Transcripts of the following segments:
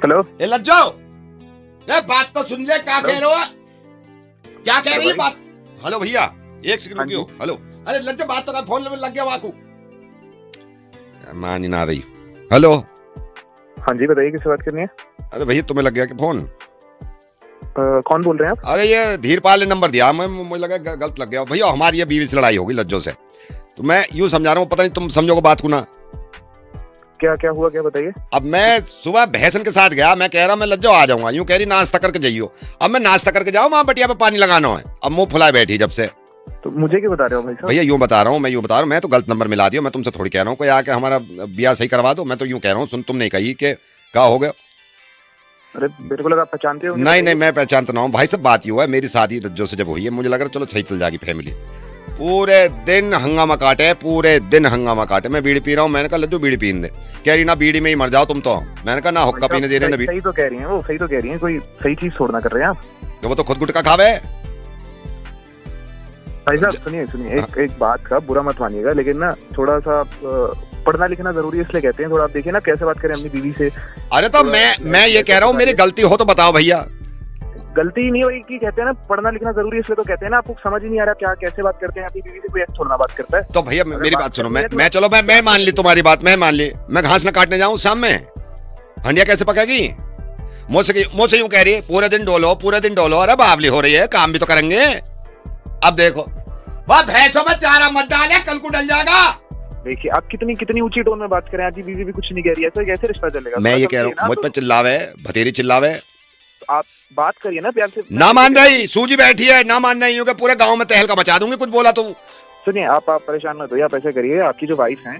Hello. ए लज्जो, ए बात तो सुन ले, क्या कह रहे हो? क्या कह रही है बात? हेलो भैया, एक सेकंड रुकियो। हेलो, अरे लज्जो बात तो कर, फोन लग गया वाकू, मान ही ना रही। हेलो, हाँ जी बताइए, किससे बात करनी है? अरे भैया तुम्हें लग गया कि फोन? कौन बोल रहे हैं आप? अरे ये धीरपाल ने नंबर दिया, मुझे लगा गलत लग गया। भैया हमारी ये बीवी से लड़ाई होगी लज्जो से, तो मैं यूं समझा रहा हूँ, पता नहीं तुम समझोगे बात को ना। क्या क्या हुआ, क्या बताइए। अब मैं सुबह भैंसन के साथ गया, मैं कह रहा मैं लज्जो आ जाऊंगा, यूं कह रही नाश्ता करके जाइयो। अब मैं नाश्ता करके जाऊँ, वहां बटिया पे पानी लगाना है, अब मुंह फुलाए बैठी जब से। तो मुझे क्यों बता रहे हो भाई साहब? भैया यूं बता रहा हूँ, मैं तो गलत नंबर मिला दिया। मैं तुमसे थोड़ी कह रहा हूँ कोई आके हमारा ब्याह सही करवा दो, मैं तो यूं कह रहा हूँ, सुन तुम नहीं कही कि क्या हो गया। अरे मेरे को लगा आप पहचानते हो। नहीं, मैं पहचानता ना हूँ भाई साहब। बात ये हुआ है, मेरी शादी लज्जो से जब हुई है, मुझे लग रहा चलो सही चल जाएगी फैमिली। पूरे दिन हंगामा काटे, मैं बीड़ी पी रहा हूँ, मैंने कहा लज्जो बीड़ी पीने दे, कह रही ना बीड़ी में ही मर जाओ तुम तो। मैंने कहा ना हुक्का पीने दे रहे ना। सही तो कह रही हैं वो, सही तो कह रही हैं, कोई सही चीज छोड़ना कर रहे हैं आप। तो वो तो खुद गुटखा खावे। भाई साहब सुनिए, एक बात का बुरा मत मानिएगा, लेकिन ना थोड़ा सा पढ़ना लिखना जरूरी है, इसलिए कहते हैं। थोड़ा आप देखिए ना कैसे बात करें अपनी बीवी से। अरे तो मैं ये कह रहा हूँ, मेरी गलती हो तो बताओ भैया। गलती नहीं वही की कहते हैं ना, पढ़ना लिखना जरूरी है, इसलिए तो कहते हैं ना। आपको समझ ही नहीं आ रहा क्या कैसे बात करते हैं अपनी बीवी से, कोई ऐसे थोड़ा बात करता है। तो भैया मेरी बात सुनो, मैं चलो मैं मान ली तुम्हारी बात, मैं मान ली। मैं घास न काटने जाऊं शाम में, हंडिया कैसे पकेगी? मुझसे यूं कह रही है पूरे दिन डोलो। अरे बावली हो रही है, काम भी तो करेंगे। अब देखो, वह भैंसों में चारा मत डाले, कल को डल जाएगा। देखिए आप कितनी ऊंची टोन में बात करें, आपकी बीवी भी कुछ नहीं कह रही है, तो कैसे रिश्ता चलेगा? मैं ये कह रहा हूँ, मुझ पर चिल्लावे, भतेरी चिल्लावे। आप बात करिए ना प्यार से। ना मान रही, सूजी बैठी है, ना मान रही हूँ कि पूरे गांव में तहलका मचा दूंगी कुछ बोला तो। सुनिए आप परेशान मत होइए, आप ऐसे करिए, आपकी जो वाइफ है,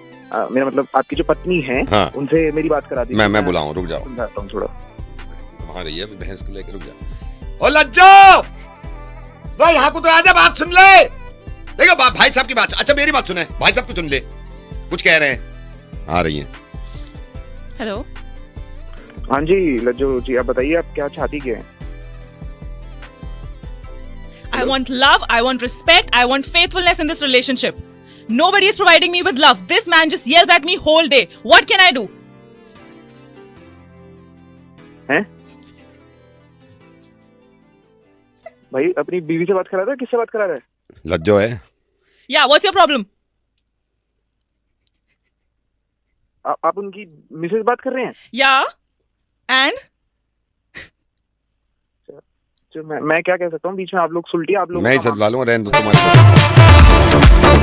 मेरा मतलब आपकी जो पत्नी है, हाँ। उनसे मेरी बात करा दीजिए। मैं बुलाऊं, रुक जाओ, समझाता हूँ थोड़ा। वहां रही है भैंस को लेकर, रुक जाओ। ओ लज्जो, तो यहाँ को तो आजा, बात सुन ले। देखो भाई साहब की बात, अच्छा मेरी बात सुने, भाई साहब की सुन ले, कुछ कह रहे हैं। आ रही है। हेलो, हाँ जी लज्जो जी, आप बताइए आप क्या चाहती क्या है? I want love, I want respect, I want faithfulness in this relationship. Nobody is providing me with love. This man just yells at me whole day. What can I do? हैं? भाई अपनी बीवी से बात करा रहा है, किससे बात करा रहा है? लज्जो है। Yeah, what's your problem? आप उनकी मिसेज बात कर रहे हैं? Yeah, and? मैं क्या कह सकता हूँ बीच में? आप लोग सुलटिए, आप लोग मैं ही सब ला लूंगा, रहने दो तुम्हारे।